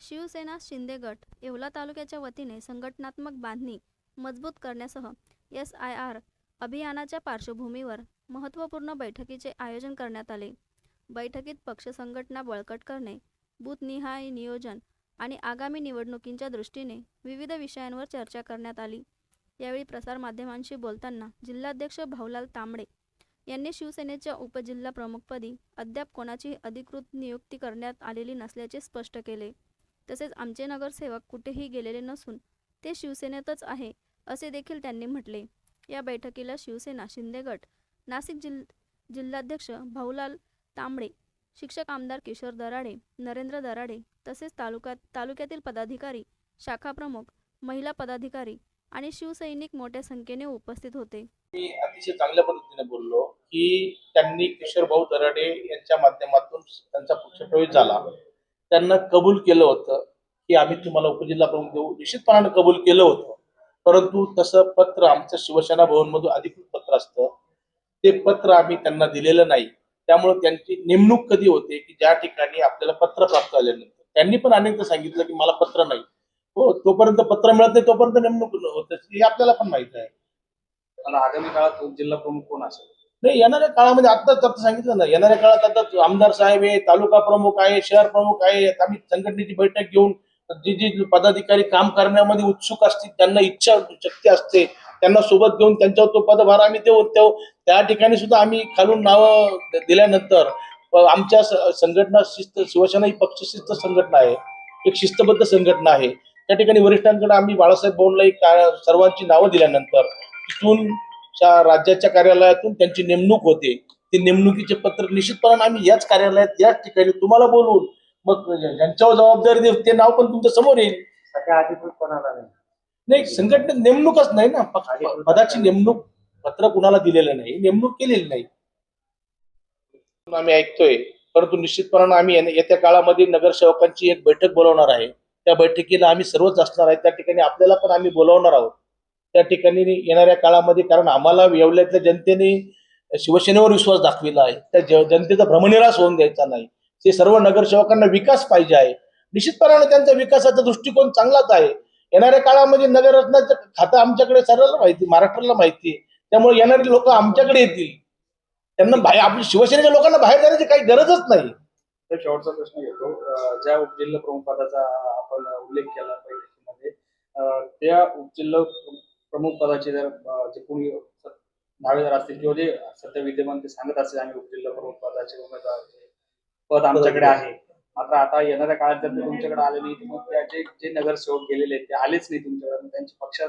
शिवसेना शिंदे गट येवला तालुक्याच्या वतीने संघटनात्मक बांधणी मजबूत करण्यासह SIR अभियानाच्या पार्श्वभूमीवर महत्त्वपूर्ण बैठकीचे आयोजन करण्यात आले. बैठकीत पक्ष संघटना बळकट करणे, बूथनिहाय नियोजन आणि आगामी निवडणुकींच्या दृष्टीने विविध विषयांवर चर्चा करण्यात आली. यावेळी प्रसारमाध्यमांशी बोलताना जिल्हाध्यक्ष भाऊलाल तांबडे यांनी शिवसेनेच्या उपजिल्हा प्रमुखपदी अद्याप कोणाची अधिकृत नियुक्ती करण्यात आलेली नसल्याचे स्पष्ट केले. तसेच आमचे नगरसेवक कुठेही गेलेले नसून ते शिवसेनेतच आहे असे देखील त्यांनी म्हटले. या बैठकीला शिवसेना शिंदे गट नाशिक जिल्हाध्यक्ष भाऊलाल तांबडे, शिक्षक आमदार किशोर दराडे, नरेंद्र दराडे तसेच तालुक्यातील पदाधिकारी, शाखा प्रमुख, महिला पदाधिकारी आणि शिवसैनिक मोठ्या संख्येने उपस्थित होते. मी अतिशय चांगल्या पद्धतीने बोललो की त्यांनी किशोर भाऊ दराडे यांच्या माध्यमातून त्यांचा पक्षप्रवेश झाला. त्यांना कबूल केलं होतं की आम्ही तुम्हाला उपजिल्हा प्रमुख देऊ, निश्चितपणाने कबूल केलं होतं. परंतु तसं पत्र आमचं शिवसेना भवनमधून अधिकृत पत्र असतं, ते पत्र आम्ही त्यांना दिलेलं नाही. त्यामुळे त्यांची नेमणूक कधी होते की ज्या ठिकाणी आपल्याला पत्र प्राप्त झाल्यानंतर. त्यांनी पण अनेकदा सांगितलं की मला पत्र नाही. हो, तोपर्यंत पत्र मिळत नाही तोपर्यंत नेमणूक होत हे आपल्याला पण माहित आहे. आगामी काळात जिल्हा प्रमुख कोण असेल? नाही, येणाऱ्या काळामध्ये आता सांगितलं ना, येणाऱ्या काळात आता आमदार साहेब आहे, तालुका प्रमुख आहे, शहर प्रमुख आहे. आम्ही संघटनेची बैठक घेऊन जी पदाधिकारी काम करण्यामध्ये उत्सुक असतील, त्यांना इच्छा शक्ती असते, त्यांना सोबत घेऊन त्यांच्यावर तो पदभार आम्ही देऊ. त्या ठिकाणी सुद्धा आम्ही खालून नावं दिल्यानंतर आमच्या संघटना शिस्त, शिवसेना ही पक्षशिस्त संघटना आहे, एक शिस्तबद्ध संघटना आहे. त्या ठिकाणी वरिष्ठांकडे आम्ही बाळासाहेब भाऊंना सर्वांची नावं दिल्यानंतर तिथून राज्याच्या कार्यालयातून त्यांची नेमणूक होते. ते नेमणुकीचे पत्र निश्चितपणे आम्ही याच कार्यालयात याच ठिकाणी तुम्हाला बोलवून मग ज्यांच्यावर जबाबदारी देऊ ते नाव पण तुमच्या समोर येईल. अधिकृत कोणाला नाही, संघटनेत नेमणूकच नाही ना, पदाची नेमणूक पत्र कुणाला दिलेलं नाही, नेमणूक केलेली नाही. आम्ही ऐकतोय, परंतु निश्चितपणाने आम्ही येत्या काळामध्ये नगरसेवकांची एक बैठक बोलवणार आहे. त्या बैठकीला आम्ही सर्वच असणार आहे. त्या ठिकाणी आपल्याला पण आम्ही बोलवणार आहोत त्या ठिकाणी येणाऱ्या काळामध्ये. कारण आम्हाला येवल्यातल्या जनतेने शिवसेनेवर विश्वास दाखविला आहे. त्या जनतेचा भ्रमनिरास होऊन द्यायचा नाही. ते सर्व नगरसेवकांना विकास पाहिजे आहे. निश्चितपणाने त्यांचा विकासाचा दृष्टिकोन चांगलाच आहे. येणाऱ्या काळामध्ये नगररत्नाचं खातं आमच्याकडे सर्वांना माहिती, महाराष्ट्राला माहिती. त्यामुळे येणारे लोक आमच्याकडे येतील. त्यांना बाहेर, आपल्या शिवसेनेच्या लोकांना बाहेर जाण्याची काही गरजच नाही. शेवटचा प्रश्न घेतो. ज्या उपजिल्हा प्रमुख पदाचा आपण उल्लेख केला बैठकीमध्ये, त्या उपजिल्हा प्रमुख पदाचे जर जे कोणी दावेदार असतील किंवा जे सध्या विद्यमान ते सांगत असतील आम्ही उपजिल्हा प्रमुख पदाचे उमेदवार पद आमच्याकडे आहे, मात्र आता येणाऱ्या काळात जर ते तुमच्याकडे आले नाही मग त्याचे जे नगरसेवक गेलेले ते आलेच नाही तुमच्याकडे, त्यांच्या पक्षात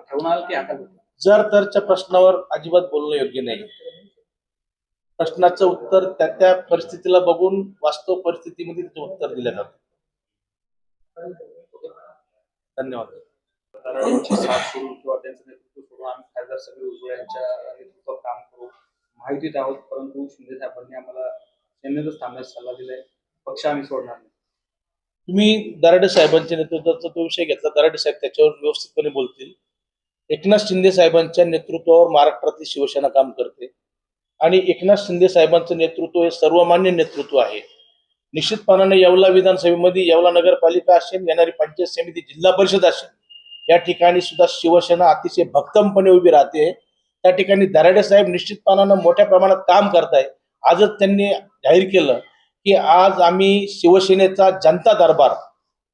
ठेवणार की हकाल? जर तरच्या प्रश्नावर अजिबात बोलणं योग्य नाही. प्रश्नाचं उत्तर त्या परिस्थितीला बघून वास्तव परिस्थितीमध्ये त्याचं उत्तर दिलं जातं. धन्यवाद. किंवा त्यांचं नेतृत्व सोडून आम्ही खासदार सगळे उजवे यांच्या नेतृत्वात काम करू, माहितीत आहोत, परंतु शिंदे साहेबांनी आम्हाला सेनेतच थांबण्याचा सल्ला दिलाय, पक्ष आम्ही सोडणार नाही. तुम्ही दराडे साहेबांच्या नेतृत्वाचा तो विषय घेतला, दराडे साहेब त्याच्यावर व्यवस्थितपणे बोलतील. एकनाथ शिंदे साहेबांच्या नेतृत्वावर महाराष्ट्रातली शिवसेना काम करते आणि एकनाथ शिंदे साहेबांचं नेतृत्व हे सर्वमान्य नेतृत्व आहे. निश्चितपणाने येवला विधानसभेमध्ये येवला नगरपालिका असेल, येणारी पंचायत समिती, जिल्हा परिषद असेल, या ठिकाणी सुद्धा शिवसेना अतिशय भक्कमपणे उभी राहते. त्या ठिकाणी दराडे साहेब निश्चितपणानं मोठ्या प्रमाणात काम करताय. आजच त्यांनी जाहीर केलं की आज आम्ही शिवसेनेचा जनता दरबार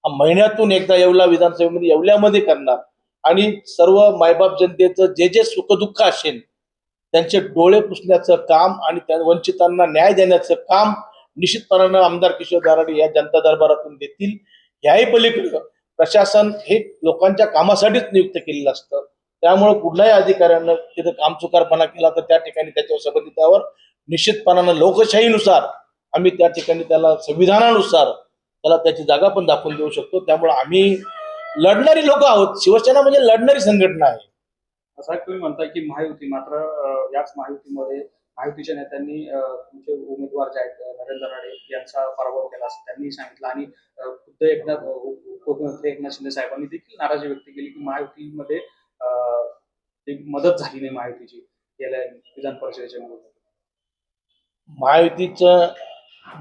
महिन्यातून एकदा येवला विधानसभेमध्ये येवल्यामध्ये करणार आणि सर्व मायबाप जनतेचं जे जे सुखदुःख असेल त्यांचे डोळे पुसण्याचं काम आणि त्या वंचितांना न्याय देण्याचं काम निश्चितपणानं आमदार किशोर दराडे या जनता दरबारातून देतील. याही पलीकडे प्रशासन हे लोकांच्या कामासाठीच नियुक्त केलेलं असतं. त्यामुळे कुठल्याही अधिकाऱ्यानं तिथं कामचुकारपणा केला तर त्या ठिकाणी त्याच्यावर संबंधितावर निश्चितपणानं लोकशाहीनुसार आम्ही त्या ठिकाणी त्याला संविधानानुसार त्याला त्याची जागा पण दाखवून देऊ शकतो. त्यामुळे आम्ही लढणारी लोक आहोत. शिवसेना म्हणजे लढणारी संघटना आहे. असं तुम्ही म्हणता की महायुती, मात्र याच महायुतीमध्ये महायुतीच्या नेत्यांनी तुमचे उमेदवार जे आहेत नरेंद्र दराडे यांचा पराभव केला असं त्यांनी सांगितलं आणि खुद्द उपमुख्यमंत्री एकनाथ शिंदे साहेबांनी देखील नाराजी व्यक्त केली की महायुतीमध्ये मदत झाली नाही महायुतीची गेल्या विधान परिषदेच्या निवडणुकीत. महायुतीचा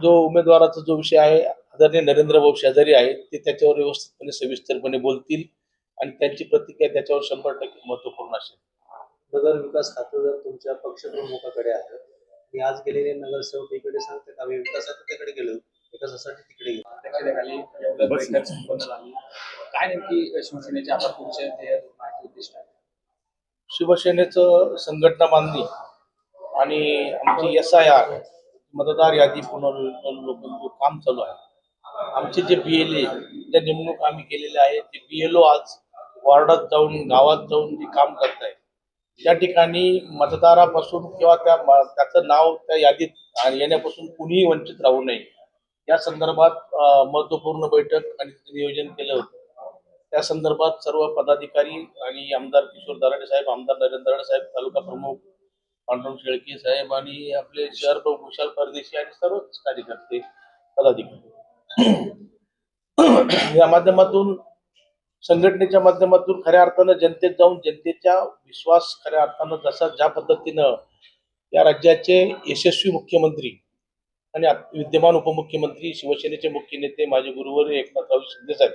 जो उमेदवाराचा जो विषय आहे आदरणीय नरेंद्र भाऊ शेजारी आहेत, ते त्याच्यावर व्यवस्थितपणे सविस्तरपणे बोलतील आणि त्यांची प्रतिक्रिया त्याच्यावर 100% महत्त्वपूर्ण असेल. नगर विकास खातं जर तुमच्या पक्षप्रमुखाकडे आहे आणि आज गेलेले नगरसेवक इकडे सांगतात आम्ही विकासाकडे गेलो, विकासासाठी तिकडे गेलो. अध्यक्षतेखाली एवढं बैठक संपन्न झाली. काय नेमकी शिवसेनेचे आता पुढचे ध्येय माहिती उद्दिष्ट आहे? शिवसेनेचं संघटना बांधणी आणि आमची SIR मतदार यादी पुनर्विलोकन काम चालू आहे. आमचे जे BLA ज्या नेमणूक आम्ही केलेल्या आहेत ते BLO आज वार्डात जाऊन गावात जाऊन जे काम करत आहे त्या ठिकाणी मतदारापासून किंवा त्याचं नाव त्या यादीत येण्यापासून कुणीही वंचित राहू नये या संदर्भात महत्त्वपूर्ण बैठक आणि नियोजन केलं होतं. त्या संदर्भात सर्व पदाधिकारी आणि आमदार किशोर दराडे साहेब, आमदार नरेंद्र दराडे साहेब, तालुका प्रमुख पांडुरंग शेळके साहेब आणि आपले शहर प्रमुख विशाल परदेशी आणि सर्वच कार्यकर्ते पदाधिकारी या माध्यमातून संघटनेच्या माध्यमातून खऱ्या अर्थानं जनतेत जाऊन जनतेचा विश्वास खऱ्या अर्थानं ज्या पद्धतीनं या राज्याचे यशस्वी मुख्यमंत्री आणि विद्यमान उपमुख्यमंत्री शिवसेनेचे मुख्य नेते माजी गुरुवर एकनाथराव शिंदे साहेब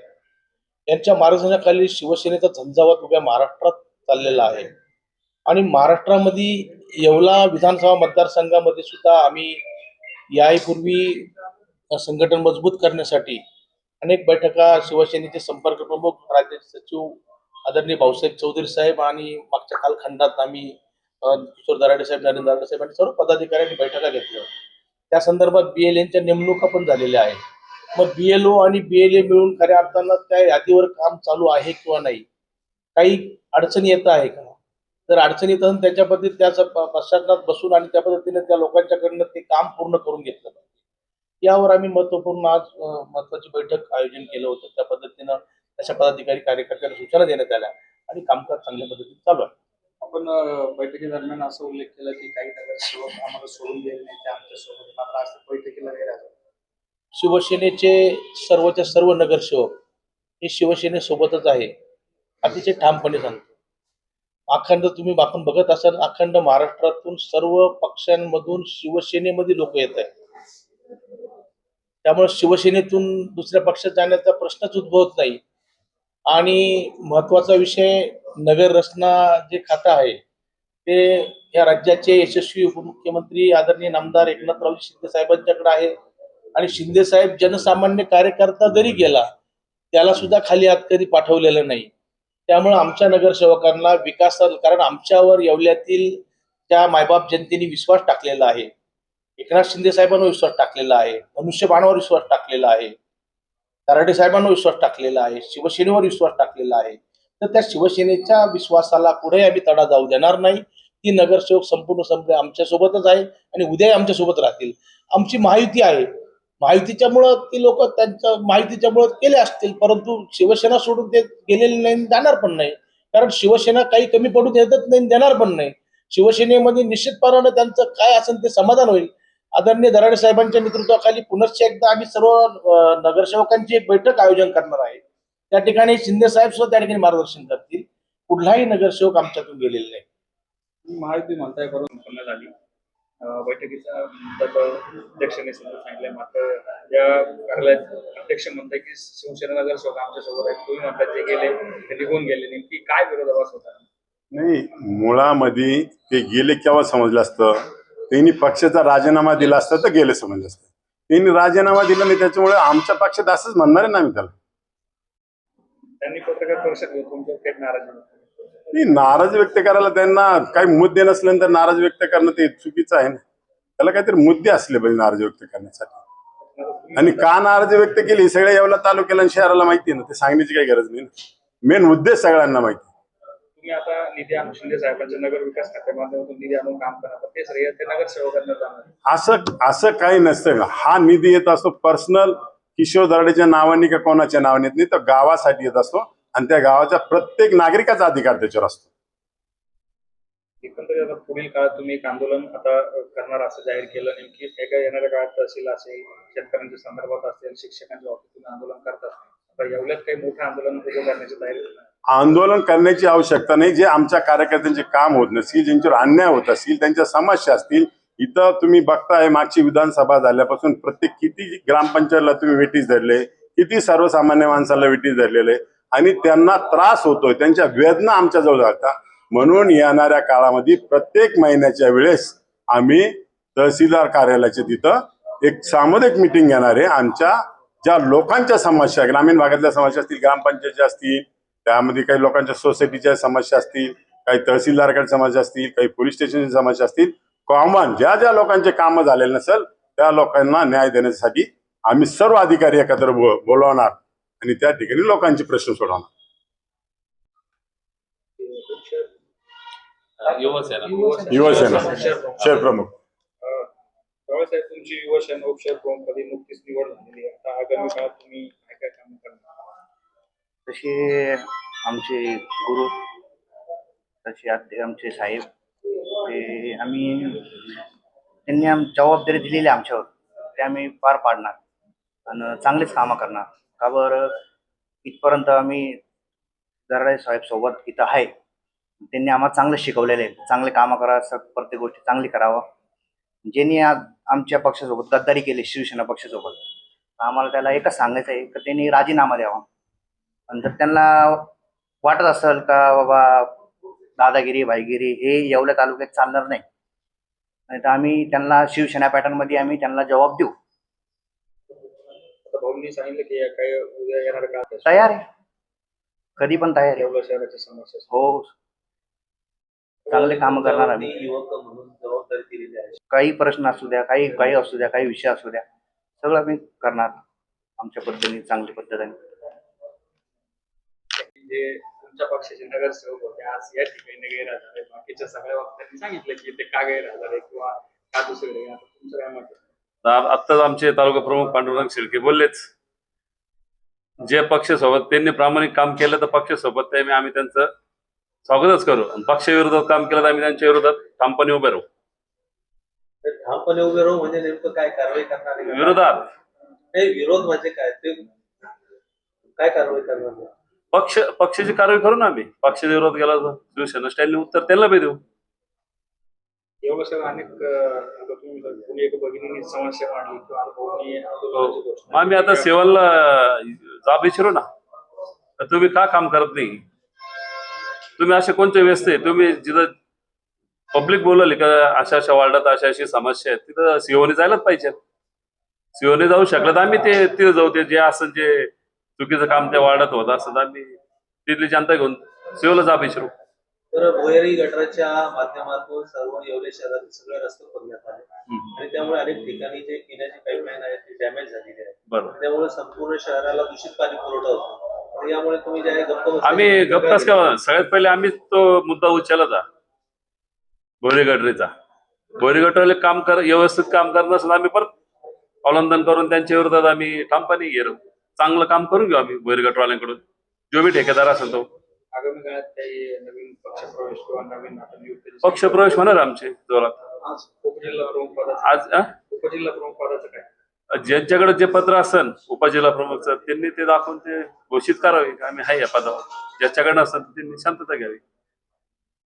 यांच्या मार्गदर्शनाखाली शिवसेनेचा झंझावात उभ्या महाराष्ट्रात चाललेला आहे आणि महाराष्ट्रामध्ये येवला विधानसभा मतदारसंघामध्ये सुद्धा आम्ही यापूर्वी संघटन मजबूत करण्यासाठी अनेक बैठका शिवसेनेचे संपर्क प्रमुख राज्याचे सचिव आदरणीय भाऊसाहेब चौधरी साहेब आणि मागच्या कालखंडात आम्ही किशोर दराडे साहेब, नरेंद्र दराडे साहेब आणि सर्व पदाधिकाऱ्यांनी बैठका घेतल्या होत्या. त्या संदर्भात BLAंच्या नेमणुका पण झालेल्या आहेत. मग BLO आणि BLA मिळून खऱ्या अर्थानं त्या यादीवर काम चालू आहे किंवा नाही, काही अडचणी येत आहे का, तर अडचणी येतात त्याच्या पद्धतीने त्याचा पश्चाताप बसून आणि त्या पद्धतीने त्या लोकांच्याकडनं ते काम पूर्ण करून घेतलं पाहिजे. यावर आम्ही महत्त्वपूर्ण आज महत्त्वाची बैठक आयोजन केलं होतं. त्या पद्धतीनं अशा पदाधिकारी कार्यकर्त्यांना सूचना देण्यात आल्या आणि कामकाज चांगल्या पद्धतीने चालू आहे. आपण बैठकीदरम्यान असं उल्लेख केला की काही नगरसेवक आम्हाला सोडून गेले नाही, ते आमच्यासोबत मात्र आज बैठकीला नाही राहत. शिवसेनेचे सर्वच्या सर्व नगरसेवक हे शिवसेनेसोबतच आहे, अतिशय ठामपणे सांगतो. अखंड तुम्ही आपण बघत असाल, अखंड महाराष्ट्रातून सर्व पक्षांमधून शिवसेनेमध्ये लोक येत आहेत. त्यामुळे शिवसेनेतून दुसऱ्या पक्षात जाण्याचा प्रश्नच उद्भवत नाही. आणि महत्वाचा विषय नगर रचना जे खातं आहे ते या राज्याचे यशस्वी उपमुख्यमंत्री आदरणीय नामदार एकनाथराव शिंदे साहेबांच्याकडे आहे आणि शिंदे साहेब जनसामान्य कार्यकर्ता जरी गेला त्याला सुद्धा खाली हात कधी पाठवलेलं नाही. त्यामुळे आमच्या नगरसेवकांना विकासात, कारण आमच्यावर येवल्यातील त्या मायबाप जनतेने विश्वास टाकलेला आहे, एकनाथ शिंदे साहेबांवर विश्वास टाकलेला आहे, मनुष्यबाणावर विश्वास टाकलेला आहे, दराडे साहेबांवर विश्वास टाकलेला आहे, शिवसेनेवर विश्वास टाकलेला आहे. तर त्या शिवसेनेच्या विश्वासाला पुढे आम्ही तडा जाऊ देणार नाही. ती नगरसेवक संपूर्ण आमच्यासोबतच आहे आणि उद्याही आमच्यासोबत राहतील. आमची महायुती आहे, महायुतीच्यामुळं ती लोक त्यांच्या महायुतीच्यामुळं केले असतील, परंतु शिवसेना सोडून ते गेलेले नाही, जाणार पण नाही. कारण शिवसेना काही कमी पडू देत नाही, देणार पण नाही. शिवसेनेमध्ये निश्चितपणानं त्यांचं काय असेल ते समाधान होईल. आदरणीय दराडे साहेबांच्या नेतृत्वाखाली पुनश्च एकदा आम्ही सर्व नगरसेवकांची एक बैठक आयोजन करणार आहे. त्या ठिकाणी शिंदे साहेब सुद्धा त्या ठिकाणी मार्गदर्शन करतील. कुठलाही नगरसेवक आमच्यातून गेलेले नाही. महायुती म्हणताय करून संपन्न झाली बैठकीचा अध्यक्षांनी सांगितलंय, मात्र या कार्यालयात अध्यक्ष म्हणताय की शिवसेना नगरसेवक आमच्यासोबत आहेत, तुम्ही म्हणताय ते गेले, ते निघून गेले, नेमकी काय विरोधाभास होता? नाही, मुळामध्ये ते गेले केव्हा समजलं असतं, त्यांनी पक्षाचा राजीनामा दिला असता तर गेले समजलं असतं. त्यांनी राजीनामा दिला नाही, त्याच्यामुळे आमच्या पक्षात असंच म्हणणार आहे ना आम्ही त्याला. त्यांनी पत्रकार परिषद घेऊन तुमच्यावर थेट नाराजी नाही, नाराज व्यक्त करायला त्यांना काही मुद्दे नसल्यानंतर नाराज व्यक्त करणं ते चुकीचं आहे ना. त्याला काहीतरी मुद्दे असले पाहिजे नाराज व्यक्त करण्यासाठी. आणि का नाराजी व्यक्त केली सगळ्या येवला तालुक्याला आणि शहराला माहिती आहे ना, ते सांगण्याची काही गरज नाही. मेन उद्देश सगळ्यांना माहिती. तुम्ही आता निधी आणून शिंदे साहेबांच्या नगर विकास खात्या माध्यमातून निधी आणून काम करा, ते श्रेय ते नगरसेवकांना जाणार. असं काही नसतं. हा निधी येत असतो पर्सनल किशोर दराडेच्या नावाने का कोणाच्या नावाने येत नाही, तर गावासाठी येत असतो आणि त्या गावाच्या प्रत्येक नागरिकाचा अधिकार त्याच्यावर असतो. एकंदरीत आता पुढील काळात तुम्ही एक आंदोलन आता करणार असं जाहीर केलं, नेमकी एका येणाऱ्या काळात तहसील असेल, शेतकऱ्यांच्या संदर्भात असेल, शिक्षकांच्या बाबतीत तुम्ही आंदोलन करतात. आता एवढ्यात काही मोठं आंदोलन उभं करण्याची तयारी? आंदोलन करण्याची आवश्यकता नाही. जे आमच्या कार्यकर्त्यांचे काम होत नसेल, ज्यांच्यावर अन्याय होत असेल, त्यांच्या समस्या असतील, इथं तुम्ही बघताय मागची विधानसभा झाल्यापासून प्रत्येक किती ग्रामपंचायतला तुम्ही वेटीस धरले, किती सर्वसामान्य माणसाला वेटीस धरलेले आणि त्यांना त्रास होतोय, त्यांच्या वेदना आमच्याजवळ जातात. म्हणून येणाऱ्या काळामध्ये प्रत्येक महिन्याच्या वेळेस आम्ही तहसीलदार कार्यालयाच्या तिथं एक सामुदायिक मिटिंग घेणार आहे. आमच्या ज्या लोकांच्या समस्या, ग्रामीण भागातल्या समस्या असतील, ग्रामपंचायतच्या असतील, त्यामध्ये काही लोकांच्या सोसायटीच्या समस्या असतील, काही तहसीलदारकडे समस्या असतील, काही पोलीस स्टेशनची समस्या असतील, कॉमन ज्या ज्या लोकांचे कामं झालेले नसेल त्या लोकांना न्याय देण्यासाठी आम्ही सर्व अधिकारी एकत्र बोलवणार आणि त्या ठिकाणी लोकांचे प्रश्न सोडवणार. युवासेना शहर प्रमुख. साहेब, तुमची युवासेना उपशहर प्रमुखपदी नुकतीच निवड झालेली आहे. आता आगामी काळात तुम्ही काय काय काम करणार? तसे आमचे गुरु, तसे आमचे साहेब, ते त्यांनी जबाबदारी दिलेली आहे आमच्यावर, ते आम्ही पार पाडणार आणि चांगलेच कामं करणार. का बरं, इथपर्यंत आम्ही दराडे साहेब सोबत इथं आहे, त्यांनी आम्हाला चांगलं शिकवलेलं आहे. चांगले कामं करा, प्रत्येक गोष्टी चांगली करावं. ज्यांनी आमच्या पक्षासोबत गद्दारी केली, शिवसेना पक्षासोबत, आम्हाला त्याला एकच सांगायचं आहे की त्यांनी राजीनामा द्यावा. आणि जर त्यांना वाटत असेल का बाबा दादागिरी भाईगिरी हे एवढ्या तालुक्यात चालणार नाही, तर आम्ही त्यांना शिवसेना पॅटर्नमध्ये आम्ही त्यांना जबाब देऊ. आता भाऊंनी सांगितलं की काय उद्या येणार का? तयार आहे, कधी पण तयार आहे. एवढ्या शहराची समस्या हो, चांगले काम करणार आम्ही. युवक म्हणून जबाबदारी दिलेली आहे. काही प्रश्न असू द्या, काही असू द्या, काही विषय असू द्या, सगळं आम्ही करणार आमच्या पद्धतीने, चांगल्या पद्धतीने. जे तुमच्या पक्षाचे नगरसेवक होते आज या ठिकाणी गैरहजर आहे, बाकीच्या सगळ्या वक्त्यांनी सांगितलं की ते का गैरहजर आहे किंवा का दुसरीकडे. आता तुमचं काय मत आहे? आत्ताच आमचे तालुका प्रमुख पांडुरंग शिर्के बोललेच, जे पक्षासोबत त्यांनी प्रामाणिक काम केलं तर पक्षासोबत आम्ही त्यांचं स्वागतच करू. आणि पक्षाविरोधात काम केलं तर आम्ही त्यांच्या विरोधात ठामपणे उभे राहू. तर ठामपणे उभे राहू म्हणजे नेमकं काय कारवाई करणार आहे? विरोधात नाही, विरोध म्हणजे काय, ते काय कारवाई करणार? पक्षाची कारवाई करू ना आम्ही. पक्षाचा विरोध केला तर शिवसेना स्टाईलने उत्तर त्यांना बी देऊ. एवढं सगळं अनेक आता तुम्ही कोणी एक भगिनींनी समस्या मांडली किंवा भाऊंनी आंदोलनाची घोषणा आम्ही आता सेवलला जाब विचारू ना, तर तुम्ही का काम करत नाही? तुम्ही असे कोणते व्यस्त आहे? तुम्ही जिथं पब्लिक बोलवली का अशा अशा वार्डात अशा अशी समस्या आहेत, तिथं सीओने जायलाच पाहिजे. सीओने जाऊ शकलं तर आम्ही ते तिथं जाऊ. ते जे असं जे चुकीचं काम त्या वार्डात होत असतं आम्ही तिथली जनता घेऊन सीओला जाब विचारू. तर भुयारी गटाराच्या माध्यमातून सर्व येवले शहरातील सगळे रस्ते खोदण्यात आले आणि त्यामुळे अनेक ठिकाणी जे पिण्याची पाईपलाईन आहे ती डॅमेज झालेली आहे. बरोबर, त्यामुळे संपूर्ण शहराला दूषित पाणी पुरवठा होतो. आणि यामुळे तुम्ही ज्या गप्प बसले- आम्ही गप्पाच का सगळ्यात पहिले आम्ही तो मुद्दा उचलला होता बोरी गटरीचा. बोरी गटरीला व्यवस्थित काम करत नसलं आम्ही परत अवलंबन करून त्यांच्या विरोधात आम्ही ठामपणे घेऊ. चांगलं काम करून घेऊ आम्ही बोरी गटवाल्यांकडून, जो बी ठेकेदार असेल तो. आगामी काळात काही नवीन पक्षप्रवेश किंवा नवीन आता नियुक्ती पक्षप्रवेश होणार आमचे जोरात. आज उपजिल्हा प्रमुख पदाचं आज उपजिल्हा प्रमुख पदाचं काय? ज्यांच्याकडे जे पत्र असेल उपजिल्हा प्रमुखचं त्यांनी ते दाखवून ते घोषित करावे की आम्ही आहे या पदावर. ज्याच्याकडे नसेल त्यांनी शांतता घ्यावी.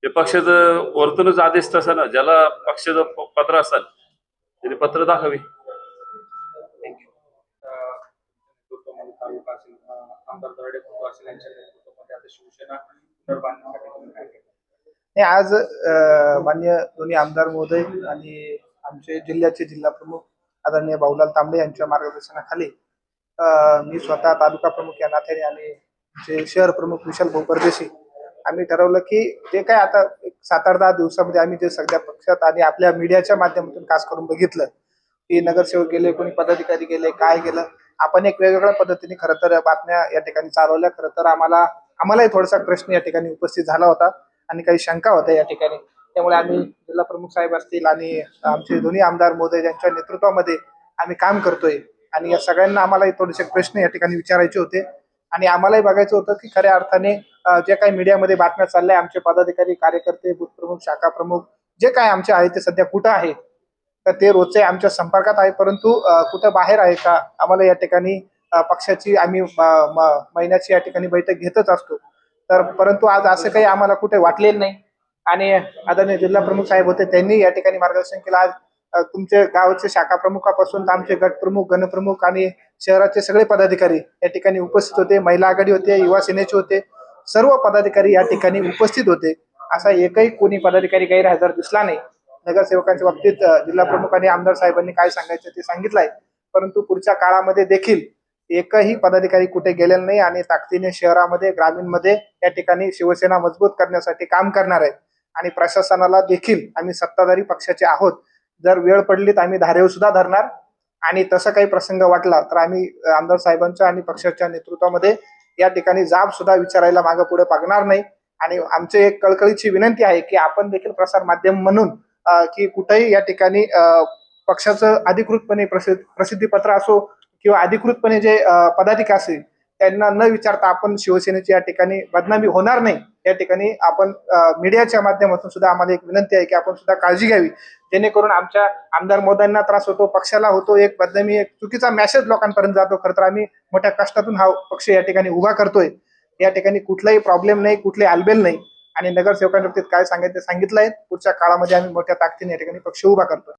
ते पक्षाचं वरतूनच आदेश तसा ना, ज्याला पक्षाचं पत्र असेल त्यांनी पत्र दाखवावे. तालुका असेल, आमदार दराडे असेल, यांच्या नेतृत्वामध्ये आता शिवसेना पुनर्बांधण्यासाठी तुम्ही काय केलं? आज मान्य दोन्ही आमदार महोदय आणि आमचे जिल्ह्याचे जिल्हा प्रमुख आदरणीय बाबूलाल तांबे यांच्या मार्गदर्शनाखाली मी स्वतः तालुका प्रमुख या नात्याने आणि आमचे शहर प्रमुख विशाल भाऊ परदेशी आम्ही ठरवलं की जे काय आता 7-8-10 दिवसामध्ये आम्ही जे सगळ्या पक्षात आणि आपल्या मीडियाच्या माध्यमातून खास करून बघितलं की नगरसेवक गेले, कोणी पदाधिकारी गेले, काय गेलं, आपण एक वेगवेगळ्या पद्धतीने खरं तर बातम्या या ठिकाणी चालवल्या. खरं तर आम्हालाही थोडासा प्रश्न या ठिकाणी उपस्थित झाला होता आणि काही शंका होत्या या ठिकाणी. त्यामुळे आम्ही जिल्हा प्रमुख साहेब असतील आणि आमचे दोन्ही आमदार महोदय यांच्या नेतृत्वामध्ये आम्ही काम करतोय आणि या सगळ्यांना आम्हालाही थोडेसे प्रश्न या ठिकाणी विचारायचे होते आणि आम्हालाही बघायचं होतं की खऱ्या अर्थाने जे काही मीडियामध्ये बातम्या चालल्या, आमचे पदाधिकारी, कार्यकर्ते, बूथ प्रमुख, शाखा प्रमुख जे काय आमचे आहे ते सध्या कुठं आहे, तर ते रोजचे आमच्या संपर्कात आहे, परंतु कुठं बाहेर आहे का, आम्हाला या ठिकाणी पक्षाची आम्ही महिन्याची या ठिकाणी बैठक घेतच असतो. तर परंतु आज असं काही आम्हाला कुठे वाटलेलं नाही आणि आदरणीय जिल्हा प्रमुख साहेब होते, त्यांनी या ठिकाणी मार्गदर्शन केलं. आज तुमचे गावचे शाखा प्रमुखापासून तर आमचे गट प्रमुख, गणप्रमुख आणि शहराचे सगळे पदाधिकारी या ठिकाणी उपस्थित होते. महिला आघाडी होते, युवा सेनेचे होते, सर्व पदाधिकारी या ठिकाणी उपस्थित होते. असा एकही कोणी पदाधिकारी गैरहजर दिसला नाही. नगरसेवकांच्या बाबतीत जिल्हा प्रमुख आणि आमदार साहेबांनी काय सांगायचं ते सांगितलं आहे. परंतु पुढच्या काळामध्ये देखील एकही पदाधिकारी कुठे गेलेला नाही आणि ताकदीने शहरामध्ये, ग्रामीणमध्ये या ठिकाणी शिवसेना मजबूत करण्यासाठी काम करणार आहे. आणि प्रशासनाला देखील आम्ही सत्ताधारी पक्षाचे आहोत, जर वेळ पडली तर आम्ही धारेवर सुद्धा धरणार. आणि तसं काही प्रसंग वाटला तर आम्ही आमदार साहेबांच्या आणि पक्षाच्या नेतृत्वामध्ये या ठिकाणी जाब सुद्धा विचारायला मागे पुढे पागणार नाही. आणि आमची एक कळकळीची विनंती आहे की आपण देखील प्रसार माध्यम म्हणून की कुठेही या ठिकाणी पक्षाचं अधिकृतपणे प्रसिद्धीपत्र असो किंवा अधिकृतपणे जे पदाधिकारी असेल त्यांना न विचारता आपण शिवसेनेची या ठिकाणी बदनामी होणार नाही. या ठिकाणी आपण मीडियाच्या माध्यमातून सुद्धा आम्हाला एक विनंती आहे की आपण सुद्धा काळजी घ्यावी, जेणेकरून आमच्या आमदार महोदयांना त्रास होतो, पक्षाला होतो, एक बदनामी, एक चुकीचा मेसेज लोकांपर्यंत जातो. खरं तर आम्ही मोठ्या कष्टातून हा पक्ष या ठिकाणी उभा करतोय. या ठिकाणी कुठलाही प्रॉब्लेम नाही, कुठली आलबेल नाही. आणि नगरसेवकांच्या बाबतीत काय सांगायचं सांगितलंय. पुढच्या काळामध्ये आम्ही मोठ्या ताकदीने या ठिकाणी पक्ष उभा करतोय.